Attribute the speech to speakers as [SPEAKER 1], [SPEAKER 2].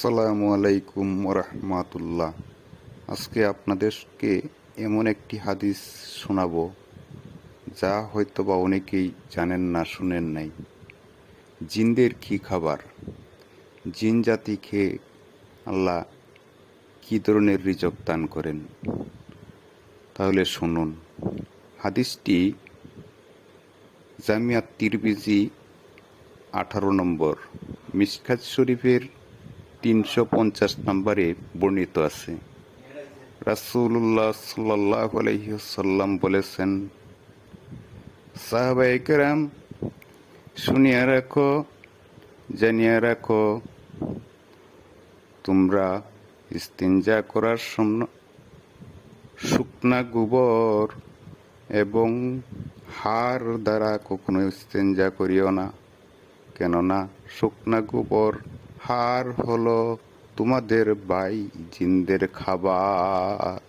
[SPEAKER 1] আসসালামু আলাইকুম রহমাতুল্লাহ। আজকে আপনাদেরকে এমন একটি হাদিস শোনাবো যা হয়তোবা অনেকেই জানেন না, শুনেন নাই। জিনদের কি খাবার? জিন জাতি খেয়ে আল্লাহ কি ধরনের রিজক দান করেন? তাহলে শুনুন। হাদিসটি জামিয়া তিরমিজি 18 নম্বর, মিশকাত শরীফের 350 নম্বরে বর্ণিত আছে। রাসূলুল্লাহ সাল্লাল্লাহু আলাইহি ওয়াসাল্লাম বলেছেন, সাহাবায়ে কেরাম, শুনিয়া রাখো, জানিয়া রাখো, তোমরা ইস্তিনজা করার সময় শুকনা গোবর এবং হাড় দ্বারা কখনো ইস্তিনজা করিও না, কেননা শুকনা গোবর হাড় হলো তোমাদের ভাই জিনদের খাবার।